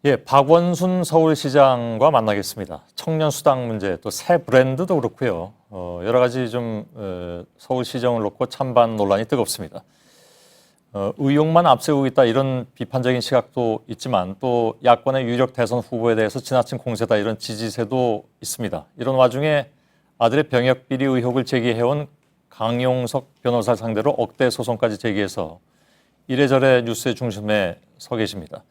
예, 박원순 서울시장과 만나겠습니다. 청년 수당 문제, 또 새 브랜드도 그렇고요. 여러 가지 좀 서울시정을 놓고 찬반 논란이 뜨겁습니다. 의욕만 앞세우고 있다 이런 비판적인 시각도 있지만 또 야권의 유력 대선 후보에 대해서 지나친 공세다 이런 지지세도 있습니다. 이런 와중에 아들의 병역 비리 의혹을 제기해온 강용석 변호사를 상대로 억대 소송까지 제기해서 이래저래 뉴스의 중심에 서 계십니다.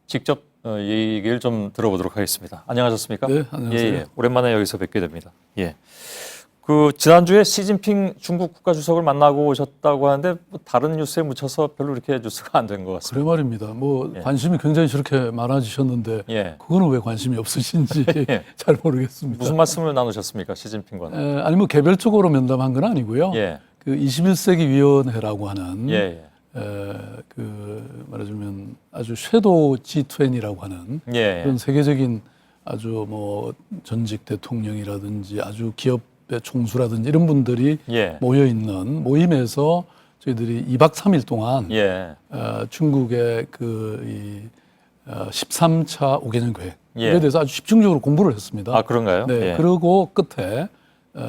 직접 얘기를 좀 들어보도록 하겠습니다. 안녕하셨습니까? 네, 안녕하세요. 예. 오랜만에 여기서 뵙게 됩니다. 예. 그 지난주에 시진핑 중국 국가주석을 만나고 오셨다고 하는데 뭐 다른 뉴스에 묻혀서 별로 이렇게 뉴스가 안 된 것 같습니다. 그래 말입니다. 뭐 예. 관심이 굉장히 저렇게 많아지셨는데 예. 그거는 왜 관심이 없으신지 예. 잘 모르겠습니다. 무슨 말씀을 나누셨습니까, 시진핑과는? 아니 뭐 개별적으로 면담한 건 아니고요. 예. 그 21세기 위원회라고 하는 예. 그 말하자면 아주 섀도우 G20라고 하는 예. 그런 세계적인 아주 뭐 전직 대통령이라든지 아주 기업의 총수라든지 이런 분들이 예. 모여 있는 모임에서 저희들이 2박 3일 동안 예. 중국의 그 13차 5개년 계획에 예. 대해서 아주 집중적으로 공부를 했습니다. 아, 그런가요? 네. 예. 그리고 끝에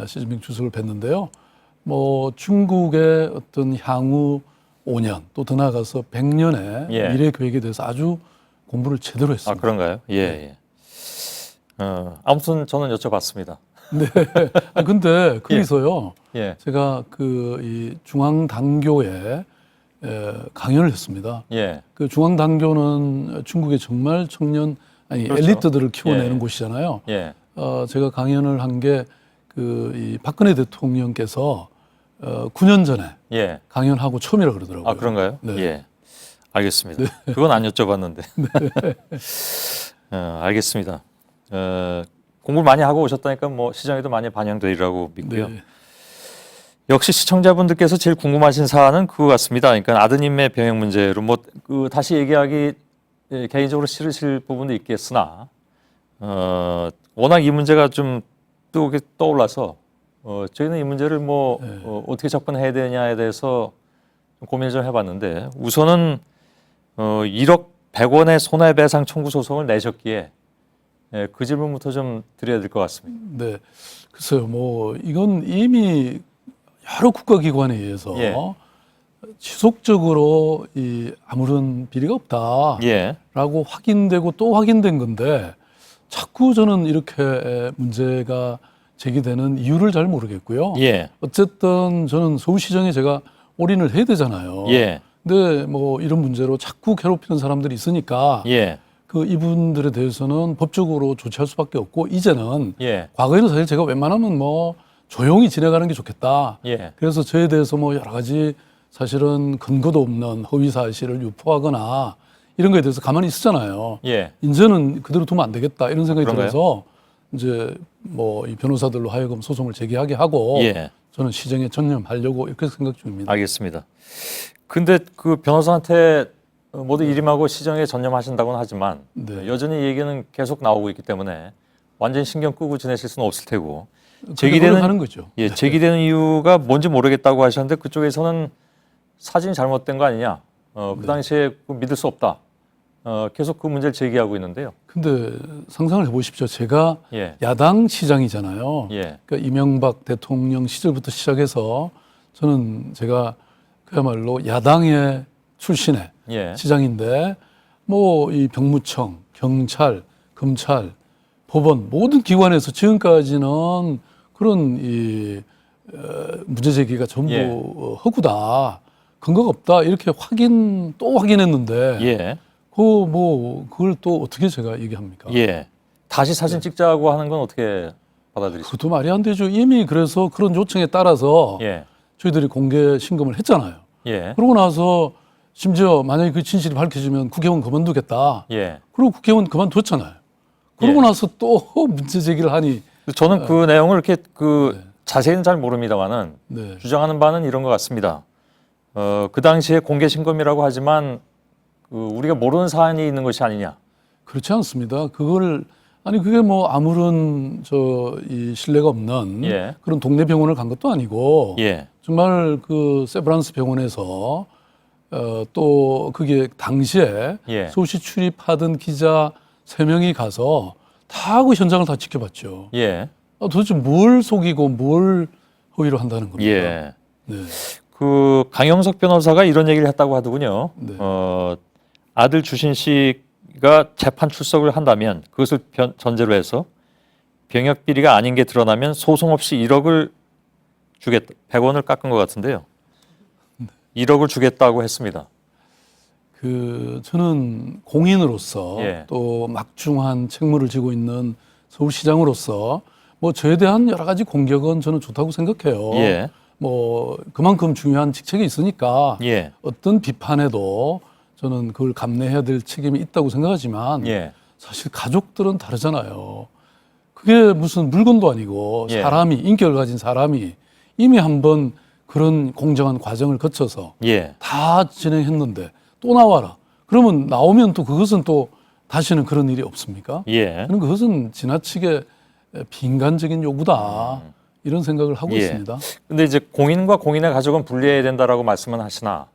시진핑 주석을 뵀는데요. 뭐 중국의 어떤 향후 5년 또 더 나아가서 100년의 예. 미래 계획에 대해서 아주 공부를 제대로 아, 했습니다. 그런가요? 예. 예. 아무튼 저는 여쭤봤습니다. 네. 아, 근데 거기서요. 예. 제가 이 중앙당교에 강연을 했습니다. 예. 그 중앙당교는 중국의 정말 청년 그렇죠. 엘리트들을 키워내는 예. 곳이잖아요. 예. 제가 강연을 한 게 이 박근혜 대통령께서 9년 전에 예. 강연하고 처음이라 그러더라고요. 아, 그런가요? 네. 예. 알겠습니다. 그건 안 여쭤봤는데. 알겠습니다. 공부를 많이 하고 오셨다니까 뭐 시장에도 많이 반영되리라고 믿고요. 네. 역시 시청자분들께서 제일 궁금하신 사안은 그거 같습니다. 그러니까 아드님의 병역 문제로 뭐 다시 얘기하기 개인적으로 싫으실 부분도 있겠으나 워낙 이 문제가 좀 뜨겁게 떠올라서 저희는 이 문제를 뭐 어떻게 접근해야 되냐에 대해서 좀 고민을 좀 해봤는데 우선은 1억 100원의 손해배상 청구 소송을 내셨기에 그 질문부터 좀 드려야 될 것 같습니다. 네. 글쎄요, 뭐 이건 이미 여러 국가기관에 의해서 예. 지속적으로 아무런 비리가 없다라고 예. 확인되고 또 확인된 건데 자꾸 저는 이렇게 문제가 제기되는 이유를 잘 모르겠고요. 예. 어쨌든 저는 서울시정에 제가 올인을 해야 되잖아요. 예. 근데 뭐 이런 문제로 자꾸 괴롭히는 사람들이 있으니까 예. 그 이분들에 대해서는 법적으로 조치할 수밖에 없고 이제는 예. 과거에는 사실 제가 웬만하면 뭐 조용히 지나가는 게 좋겠다. 예. 그래서 저에 대해서 뭐 여러 가지 사실은 근거도 없는 허위 사실을 유포하거나 이런 거에 대해서 가만히 있었잖아요. 예. 이제는 그대로 두면 안 되겠다 이런 생각이 그런가요? 들어서 이제 뭐 이 변호사들로 하여금 소송을 제기하게 하고 예. 저는 시정에 전념하려고 이렇게 생각 중입니다. 알겠습니다. 근데 그 변호사한테 모두 일임하고 시정에 전념하신다고는 하지만 네. 여전히 얘기는 계속 나오고 있기 때문에 완전히 신경 끄고 지내실 수는 없을 테고 하는 거죠. 예, 제기되는 이유가 뭔지 모르겠다고 하셨는데 그쪽에서는 사진이 잘못된 거 아니냐? 그 당시에 믿을 수 없다. 계속 그 문제를 제기하고 있는데요. 근데 상상을 해보십시오. 제가 예. 야당 시장이잖아요. 예. 그러니까 이명박 대통령 시절부터 시작해서 저는 제가 그야말로 야당의 출신의 예. 시장인데 뭐 이 병무청, 경찰, 검찰, 법원 모든 기관에서 지금까지는 그런 문제 제기가 전부 예. 허구다, 근거가 없다 이렇게 또 확인했는데 예. 그걸 또 어떻게 제가 얘기합니까? 예. 다시 사진 찍자고 하는 건 어떻게 받아들이십니까? 그것도 말이 안 되죠. 이미 그래서 그런 요청에 따라서 예. 저희들이 공개 신검을 했잖아요. 예. 그러고 나서 심지어 만약에 그 진실이 밝혀지면 국회의원 그만두겠다. 예. 그리고 국회의원 그만뒀잖아요. 그러고 나서 또 문제 제기를 하니 저는 그 내용을 이렇게 자세히는 잘 모릅니다만은 네. 주장하는 바는 이런 것 같습니다. 그 당시에 공개 신검이라고 하지만 우리가 모르는 사안이 있는 것이 아니냐. 그렇지 않습니다. 그게 뭐 아무런 이 신뢰가 없는 예. 그런 동네 병원을 간 것도 아니고 예. 정말 그 세브란스 병원에서 또 그게 당시에 예. 소시 출입하던 기자 3명이 가서 다 그 현장을 다 지켜봤죠. 예. 도대체 뭘 속이고 뭘 허위로 한다는 겁니까? 예. 네. 그 강영석 변호사가 이런 얘기를 했다고 하더군요. 네. 아들 주신 씨가 재판 출석을 한다면 그것을 전제로 해서 병역 비리가 아닌 게 드러나면 소송 없이 1억을 주겠다. 100원을 깎은 것 같은데요. 1억을 주겠다고 했습니다. 저는 공인으로서 예. 또 막중한 책무를 지고 있는 서울시장으로서 뭐 저에 대한 여러 가지 공격은 저는 좋다고 생각해요. 예. 뭐 그만큼 중요한 직책이 있으니까 예. 어떤 비판에도 저는 그걸 감내해야 될 책임이 있다고 생각하지만 예. 사실 가족들은 다르잖아요. 그게 무슨 물건도 아니고 예. 사람이 인격을 가진 사람이 이미 한번 그런 공정한 과정을 거쳐서 예. 다 진행했는데 또 나와라. 그러면 나오면 또 그것은 또 다시는 그런 일이 없습니까? 예. 저는 그것은 지나치게 비인간적인 요구다. 이런 생각을 하고 예. 있습니다. 근데 이제 공인과 공인의 가족은 분리해야 된다라고 말씀은 하시나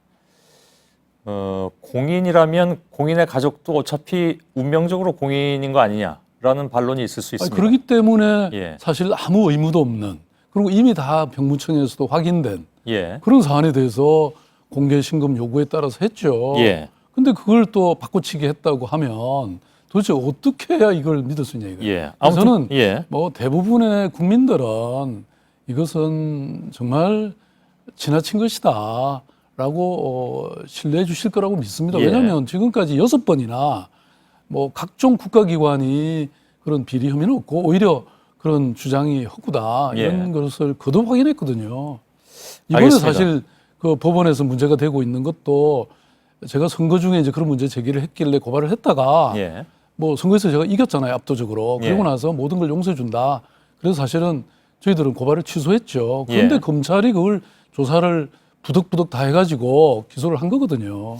공인이라면 공인의 가족도 어차피 운명적으로 공인인 거 아니냐라는 반론이 있을 수 있습니다. 그렇기 때문에 예. 사실 아무 의무도 없는 그리고 이미 다 병무청에서도 확인된 예. 그런 사안에 대해서 공개 신금 요구에 따라서 했죠. 예. 근데 그걸 또 바꿔치기 했다고 하면 도대체 어떻게 해야 이걸 믿을 수 있냐 이거예요. 예. 그래서 저는 예. 뭐 대부분의 국민들은 이것은 정말 지나친 것이다라고 신뢰해 주실 거라고 믿습니다. 예. 왜냐하면 지금까지 6번이나 뭐 각종 국가기관이 그런 비리 혐의는 없고 오히려 그런 주장이 헛구다 이런 예. 것을 거듭 확인했거든요. 이번에 알겠습니다. 사실 그 법원에서 문제가 되고 있는 것도 제가 선거 중에 이제 그런 문제 제기를 했길래 고발을 했다가 예. 뭐 선거에서 제가 이겼잖아요, 압도적으로. 그러고 예. 나서 모든 걸 용서해 준다. 그래서 사실은 저희들은 고발을 취소했죠. 그런데 예. 검찰이 그걸 조사를 부득부득 다 해가지고 기소를 한 거거든요.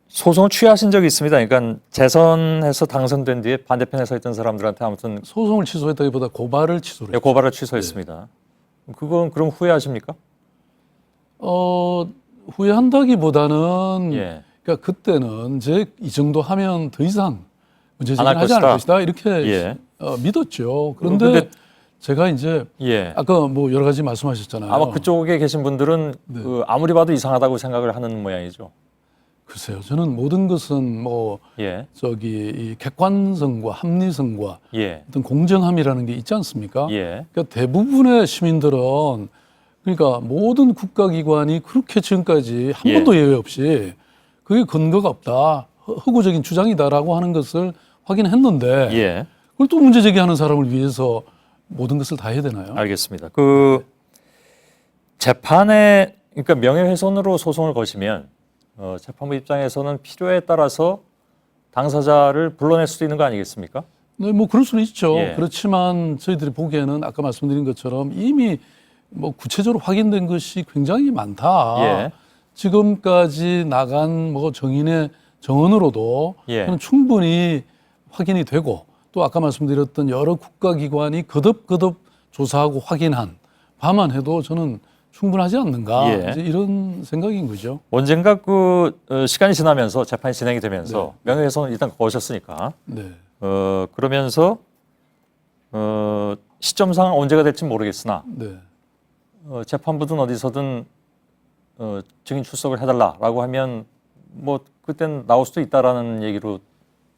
소송을 취하신 적이 있습니다. 그러니까 재선해서 당선된 뒤에 반대편에 서 있던 사람들한테 아무튼 소송을 취소했다기보다 고발을 취소를 했죠. 고발을 취소했습니다. 그건 그럼 후회하십니까? 후회한다기보다는 예. 그러니까 그때는 이제 이 정도 하면 더 이상 문제 안할 제기를 하지 않을 것이다 이렇게 예. 믿었죠. 그런데 근데- 제가 이제 예. 아까 뭐 여러 가지 말씀하셨잖아요. 아마 그쪽에 계신 분들은 네. 아무리 봐도 이상하다고 생각을 하는 모양이죠. 글쎄요. 저는 모든 것은 뭐 예. 이 객관성과 합리성과 예. 어떤 공정함이라는 게 있지 않습니까? 예. 그러니까 대부분의 시민들은 그러니까 모든 국가기관이 그렇게 지금까지 한 예. 번도 예외 없이 그게 근거가 없다, 허구적인 주장이다라고 하는 것을 확인했는데 예. 그걸 또 문제 제기하는 사람을 위해서 모든 것을 다 해야 되나요? 알겠습니다. 재판에 그러니까 명예훼손으로 소송을 거시면 재판부 입장에서는 필요에 따라서 당사자를 불러낼 수도 있는 거 아니겠습니까? 네, 뭐 그럴 수는 있죠. 예. 그렇지만 저희들이 보기에는 아까 말씀드린 것처럼 이미 뭐 구체적으로 확인된 것이 굉장히 많다. 예. 지금까지 나간 뭐 정인의 정언으로도 예. 저는 충분히 확인이 되고 또 아까 말씀드렸던 여러 국가기관이 거듭 조사하고 확인한 바만 해도 저는 충분하지 않는가 예. 이제 이런 생각인 거죠. 언젠가 시간이 지나면서 재판이 진행이 되면서 명예훼손을 일단 거셨으니까 네. 그러면서 시점상 언제가 될지 모르겠으나 네. 재판부든 어디서든 증인 출석을 해달라라고 하면 뭐 그땐 나올 수도 있다라는 얘기로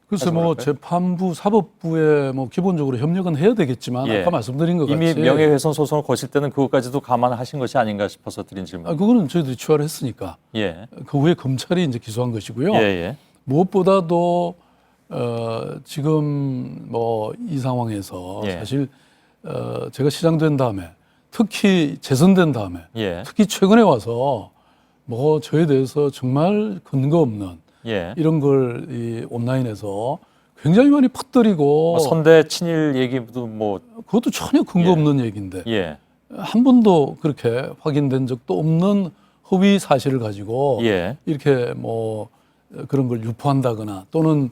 글쎄 뭐 말씀할까요? 재판부, 사법부에 뭐 기본적으로 협력은 해야 되겠지만 예. 아까 말씀드린 것 이미 같이 명예훼손 소송을 거실 때는 그것까지도 감안하신 것이 아닌가 싶어서 드린 질문. 그거는 저희들이 취하를 했으니까 예. 그 후에 검찰이 이제 기소한 것이고요. 예, 예. 무엇보다도 지금 뭐 이 상황에서 예. 사실 제가 시장된 다음에 특히 재선된 다음에 예. 특히 최근에 와서 뭐 저에 대해서 정말 근거 없는 예. 이런 걸 이 온라인에서 굉장히 많이 퍼뜨리고 뭐 선대 친일 얘기도 뭐 그것도 전혀 근거 예. 없는 얘기인데 예. 한 번도 그렇게 확인된 적도 없는 허위 사실을 가지고 예. 이렇게 뭐 그런 걸 유포한다거나 또는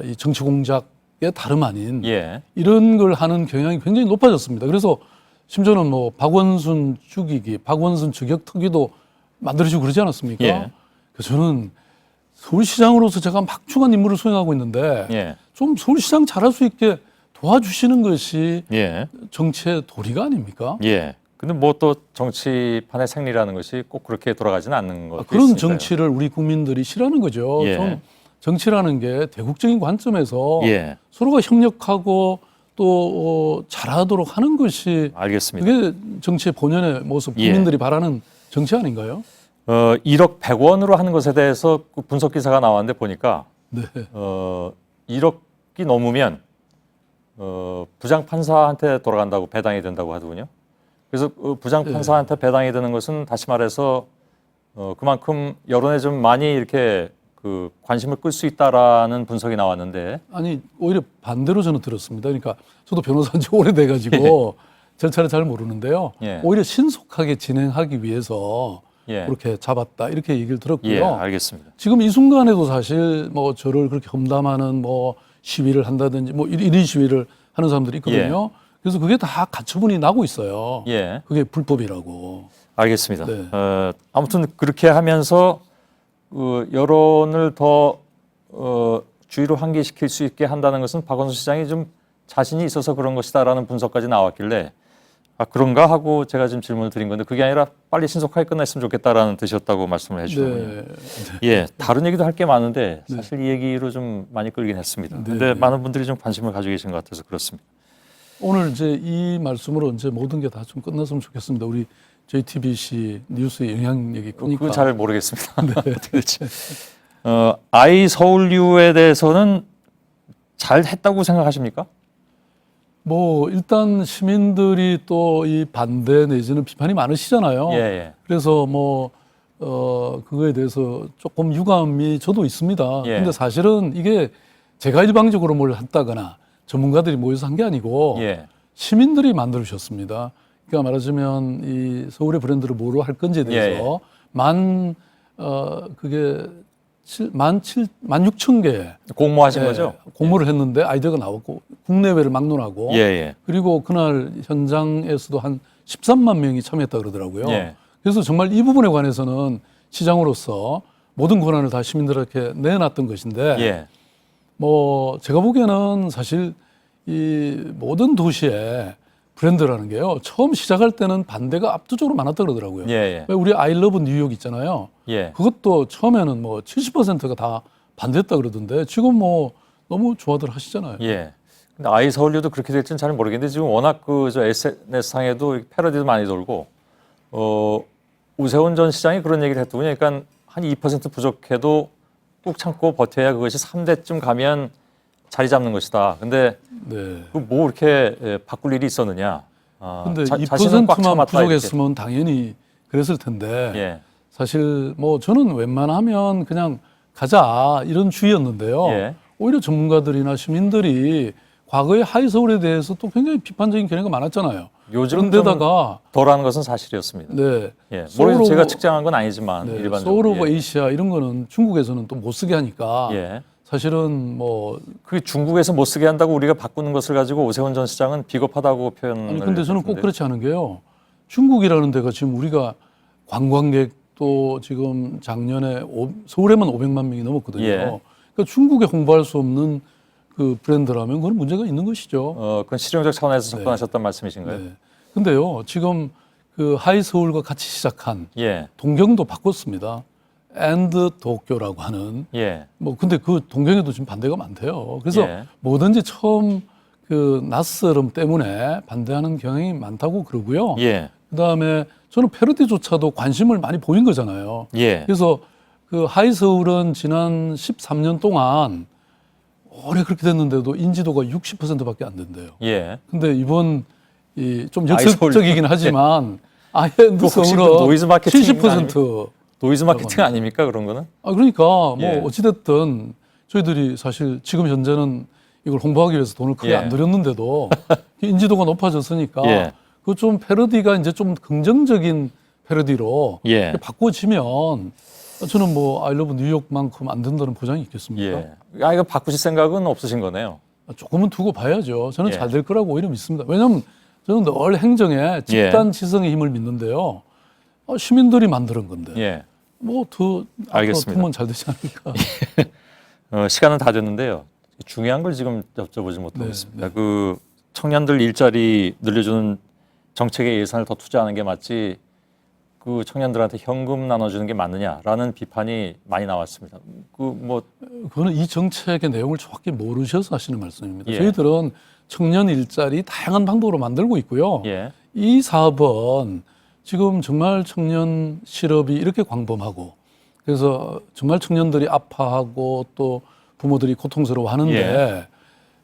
이 정치 공작의 다름 아닌 예. 이런 걸 하는 경향이 굉장히 높아졌습니다. 그래서 심지어는 뭐 박원순 죽이기, 박원순 저격 특위도 만들어지고 그러지 않았습니까? 예. 그래서 저는 서울시장으로서 제가 막중한 임무를 수행하고 있는데 예. 좀 서울시장 잘할 수 있게 도와주시는 것이 예. 정치의 도리가 아닙니까? 예. 근데 뭐 또 정치판의 생리라는 것이 꼭 그렇게 돌아가지는 않는 것도 그런 있으니까요. 정치를 우리 국민들이 싫어하는 거죠. 예. 좀 정치라는 게 대국적인 관점에서 예. 서로가 협력하고 또 잘하도록 하는 것이 알겠습니다. 그게 정치의 본연의 모습, 예. 국민들이 바라는 정치 아닌가요? 1억 100원으로 하는 것에 대해서 그 분석 기사가 나왔는데 보니까 네. 1억이 넘으면 부장 판사한테 돌아간다고 배당이 된다고 하더군요. 그래서 부장 판사한테 배당이 되는 것은 다시 말해서 그만큼 여론에 좀 많이 이렇게 그 관심을 끌 수 있다라는 분석이 나왔는데 아니 오히려 반대로 저는 들었습니다. 그러니까 저도 변호사인 지 오래돼가지고 절차를 잘 모르는데요. 예. 오히려 신속하게 진행하기 위해서 예. 그렇게 잡았다 이렇게 얘기를 들었고요. 예, 알겠습니다. 지금 이 순간에도 사실 뭐 저를 그렇게 험담하는 뭐 시위를 한다든지 뭐 1인 시위를 하는 사람들이 있거든요. 그래서 그게 다 가처분이 나고 있어요. 예, 그게 불법이라고. 알겠습니다. 네. 아무튼 그렇게 하면서 여론을 더 주의로 환기시킬 수 있게 한다는 것은 박원순 시장이 좀 자신이 있어서 그런 것이다라는 분석까지 나왔길래 그런가 하고 제가 지금 질문을 드린 건데 그게 아니라 빨리 신속하게 끝냈으면 좋겠다라는 뜻이었다고 말씀을 해주셨군요. 네. 예, 다른 얘기도 할 게 많은데 사실 이 얘기로 좀 많이 끌긴 했습니다. 근데 많은 분들이 좀 관심을 가지고 계신 것 같아서 그렇습니다. 오늘 이제 이 말씀으로 이제 모든 게 다 좀 끝났으면 좋겠습니다. 우리 JTBC 뉴스의 영향력이 크니까. 그건 잘 모르겠습니다. 어떻게 될지. 아이 서울유에 대해서는 잘 했다고 생각하십니까? 뭐 일단 시민들이 또 이 반대 내지는 비판이 많으시잖아요. 예, 예. 그래서 뭐 그거에 대해서 조금 유감이 저도 있습니다. 예. 근데 사실은 이게 제가 일방적으로 뭘 했다거나 전문가들이 모여서 한 게 아니고 예. 시민들이 만들으셨습니다. 그러니까 말하자면 이 서울의 브랜드를 뭐로 할 건지에 대해서 그게 16,000개 공모하신 거죠? 공모를 했는데 아이디어가 나왔고 국내외를 막론하고 예, 예. 그리고 그날 현장에서도 한 13만 명이 참여했다 그러더라고요. 예. 그래서 정말 이 부분에 관해서는 시장으로서 모든 권한을 다 시민들에게 내놨던 것인데 예. 뭐 제가 보기에는 사실 이 모든 도시에 브랜드라는 게요. 처음 시작할 때는 반대가 압도적으로 많았다 그러더라고요. 예, 예. 왜 우리 I love 뉴욕 있잖아요. 예. 그것도 처음에는 뭐 70%가 다 반대했다 그러던데 지금 뭐 너무 좋아들 하시잖아요. 예. 근데 아이 서울유도 그렇게 될지는 잘 모르겠는데 지금 워낙 저 SNS상에도 패러디도 많이 돌고 우세훈 전 시장이 그런 얘기를 했더군요. 그러니까 한 2% 부족해도 꾹 참고 버텨야 그것이 3대쯤 가면 자리 잡는 것이다. 근데 네. 뭐 이렇게 바꿀 일이 있었느냐? 근데 자신은 꽉 2%만 참았다, 부족했으면 당연히 그랬을 텐데 예. 사실 뭐 저는 웬만하면 그냥 가자 이런 주의였는데요. 예. 오히려 전문가들이나 시민들이 과거의 하이서울에 대해서 또 굉장히 비판적인 견해가 많았잖아요. 요즘 그런데다가 덜하는 것은 사실이었습니다. 네, 예. 소울 모르겠 오브- 제가 측정한 건 아니지만 네, 일반적으로. 소울 오브 예. 에이시아 이런 거는 중국에서는 또 못 쓰게 하니까 예. 사실은 뭐 그 중국에서 못 쓰게 한다고 우리가 바꾸는 것을 가지고 오세훈 전 시장은 비겁하다고 표현을 아니 근데 저는 꼭 했는데. 그렇지 않은 게요. 중국이라는 데가 지금 우리가 관광객도 지금 작년에 서울에만 500만 명이 넘었거든요. 예. 그러니까 중국에 홍보할 수 없는 그 브랜드라면 그건 문제가 있는 것이죠. 그건 실용적 차원에서 접근하셨던 말씀이신가요? 네. 근데요, 지금 그 하이서울과 같이 시작한 예. 동경도 바꿨습니다. 앤드 도쿄라고 하는 예. 뭐 근데 그 동경에도 지금 반대가 많대요. 그래서 예. 뭐든지 처음 그 낯설음 때문에 반대하는 경향이 많다고 그러고요. 예. 그다음에 저는 패러디조차도 관심을 많이 보인 거잖아요. 예. 그래서 그 하이서울은 지난 13년 동안 오래 그렇게 됐는데도 인지도가 60%밖에 안 된대요. 예. 근데 이번 이 좀 아이서울. 역설적이긴 하지만 아이앤드 혹시 그 서울은 노이즈 마케팅 70%. 노이즈 마케팅 아닙니까 그런 거는? 그러니까 뭐 예. 어찌됐든 저희들이 사실 지금 현재는 이걸 홍보하기 위해서 돈을 크게 예. 안 들였는데도 인지도가 높아졌으니까 예. 그 좀 패러디가 이제 좀 긍정적인 패러디로 예. 바꿔지면 저는 뭐 아이러브 뉴욕만큼 안 된다는 보장이 있겠습니까? 예. 이거 바꾸실 생각은 없으신 거네요. 조금은 두고 봐야죠. 저는 예. 잘 될 거라고 오히려 믿습니다. 왜냐하면 저는 늘 행정에 집단 지성의 힘을 믿는데요. 시민들이 만드는 건데 예. 뭐더 알겠습니다. 투면 잘 되지 않을까. 시간은 다 됐는데요. 중요한 걸 지금 여쭤보지 못하고 네, 있습니다. 그 청년들 일자리 늘려주는 정책에 예산을 더 투자하는 게 맞지 그 청년들한테 현금 나눠주는 게 맞느냐라는 비판이 많이 나왔습니다. 그거는 이 정책의 내용을 정확히 모르셔서 하시는 말씀입니다. 예. 저희들은 청년 일자리 다양한 방법으로 만들고 있고요. 예, 이 사업은 지금 정말 청년 실업이 이렇게 광범하고 그래서 정말 청년들이 아파하고 또 부모들이 고통스러워하는데 예.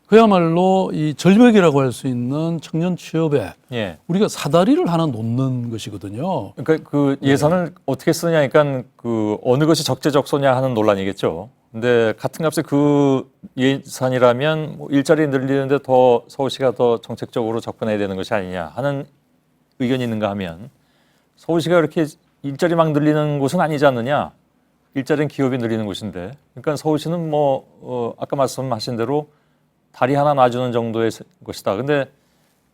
그야말로 이 절벽이라고 할 수 있는 청년 취업에 예. 우리가 사다리를 하나 놓는 것이거든요. 그러니까 그 예산을 어떻게 쓰냐니까 그 어느 것이 적재적소냐 하는 논란이겠죠. 근데 같은 값에 그 예산이라면 뭐 일자리 늘리는데 더 서울시가 더 정책적으로 접근해야 되는 것이 아니냐 하는 의견이 있는가 하면 서울시가 이렇게 일자리 막 늘리는 곳은 아니지 않느냐. 일자리는 기업이 늘리는 곳인데. 그러니까 서울시는 아까 말씀하신 대로 다리 하나 놔주는 정도의 것이다. 근데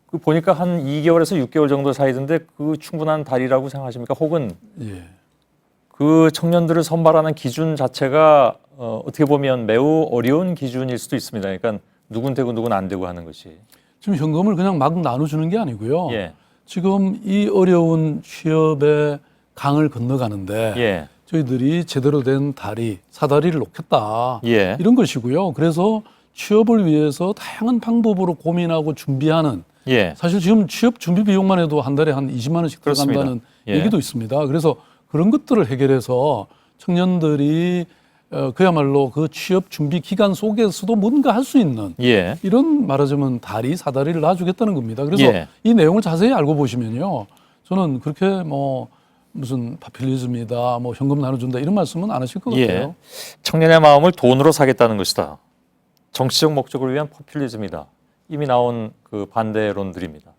그 보니까 한 2개월에서 6개월 정도 사이던데 그 충분한 다리라고 생각하십니까? 혹은 예. 그 청년들을 선발하는 기준 자체가 어떻게 보면 매우 어려운 기준일 수도 있습니다. 그러니까 누군 되고 누군 안 되고 하는 것이. 지금 현금을 그냥 막 나눠주는 게 아니고요. 예. 지금 이 어려운 취업의 강을 건너가는데 예. 저희들이 제대로 된 다리, 사다리를 놓겠다. 예. 이런 것이고요. 그래서 취업을 위해서 다양한 방법으로 고민하고 준비하는 예. 사실 지금 취업 준비 비용만 해도 한 달에 한 20만 원씩 그렇습니다. 들어간다는 예. 얘기도 있습니다. 그래서 그런 것들을 해결해서 청년들이 그야말로 그 취업 준비 기간 속에서도 뭔가 할 수 있는 예. 이런 말하자면 다리, 사다리를 놔주겠다는 겁니다. 그래서 예. 이 내용을 자세히 알고 보시면요. 저는 그렇게 뭐 무슨 파퓰리즘이다, 뭐 현금 나눠준다 이런 말씀은 안 하실 것 예. 같아요. 청년의 마음을 돈으로 사겠다는 것이다. 정치적 목적을 위한 포퓰리즘이다. 이미 나온 그 반대론들입니다.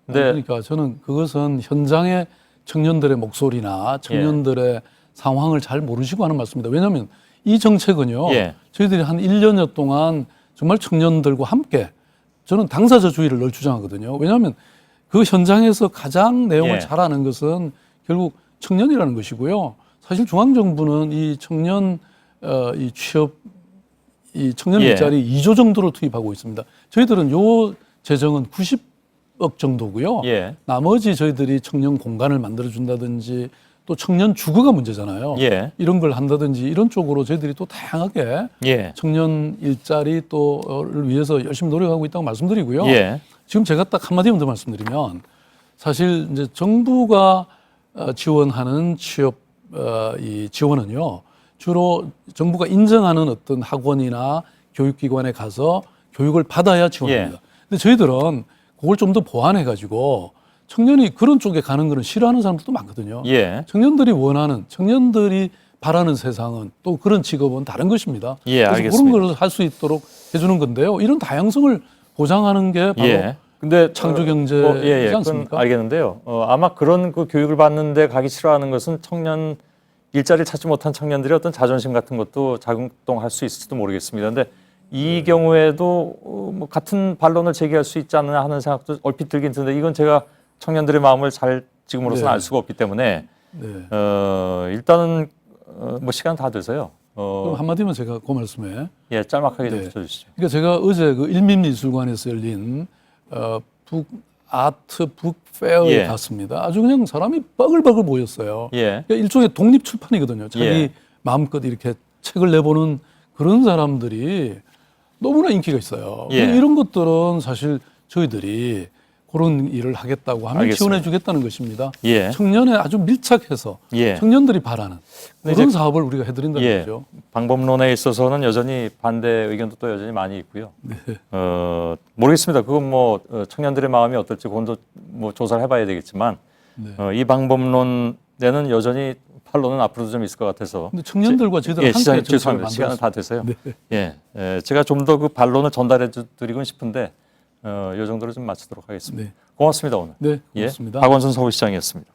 근데 그러니까 저는 그것은 현장의 청년들의 목소리나 청년들의 상황을 잘 모르시고 하는 말씀입니다. 왜냐하면 이 정책은요. 예. 저희들이 한 1년여 동안 정말 청년들과 함께 저는 당사자주의를 늘 주장하거든요. 왜냐하면 그 현장에서 가장 내용을 예. 잘 아는 것은 결국 청년이라는 것이고요. 사실 중앙정부는 이 청년 이 취업 이 청년 예. 일자리 2조 정도를 투입하고 있습니다. 저희들은 요 재정은 90억 정도고요. 예. 나머지 저희들이 청년 공간을 만들어준다든지 또 청년 주거가 문제잖아요. 예. 이런 걸 한다든지 이런 쪽으로 저희들이 또 다양하게 예. 청년 일자리 또를 위해서 열심히 노력하고 있다고 말씀드리고요. 예. 지금 제가 딱 한마디만 더 말씀드리면 사실 이제 정부가 지원하는 취업 이 지원은요. 주로 정부가 인정하는 어떤 학원이나 교육기관에 가서 교육을 받아야 지원합니다. 근데 저희들은 그걸 좀 더 보완해 가지고 청년이 그런 쪽에 가는 거는 싫어하는 사람들도 많거든요. 예. 청년들이 원하는, 청년들이 바라는 세상은 또 그런 직업은 다른 것입니다. 예, 그래서 알겠습니다. 그런 걸 할 수 있도록 해주는 건데요. 이런 다양성을 보장하는 게 바로 예. 근데 창조 경제이지 예, 그건 않습니까? 알겠는데요. 아마 그런 그 교육을 받는데 가기 싫어하는 것은 청년 일자리를 찾지 못한 청년들의 어떤 자존심 같은 것도 작동할 수 있을지도 모르겠습니다. 그런데 이 경우에도 뭐 같은 반론을 제기할 수 있지 않느냐 하는 생각도 얼핏 들긴 드는데 이건 제가 청년들의 마음을 잘 지금으로서는 네. 알 수가 없기 때문에 네. 일단은 뭐 시간 다 돼서요. 그럼 한마디만 제가 그 말씀에. 예, 짤막하게 좀 네. 붙여주시죠. 그러니까 제가 어제 그 일민미술관에서 열린 북 아트 북페어에 예. 갔습니다. 아주 그냥 사람이 버글버글 모였어요. 예, 그러니까 일종의 독립 출판이거든요. 자기 예. 마음껏 이렇게 책을 내보는 그런 사람들이 너무나 인기가 있어요. 예. 이런 것들은 사실 저희들이 그런 일을 하겠다고 하면 알겠습니다. 지원해 주겠다는 것입니다. 예. 청년에 아주 밀착해서 예. 청년들이 바라는 근데 그런 이제- 사업을 우리가 해드린다는 예. 거죠. 방법론에 있어서는 여전히 반대 의견도 또 여전히 많이 있고요. 네. 모르겠습니다. 그건 뭐 청년들의 마음이 어떨지 그건 뭐 조사를 해봐야 되겠지만 네. 이 방법론에는 여전히 반론은 앞으로도 좀 있을 것 같아서. 근데 청년들과 저희들 예, 함께 시간, 정책을 죄송합니다. 시간은 만들었습니다. 다 돼서요. 네. 예, 제가 좀 더 그 반론을 전달해 드리고 싶은데 이 정도로 좀 마치도록 하겠습니다. 네. 고맙습니다 오늘. 네, 예, 고맙습니다. 박원순 서울시장이었습니다.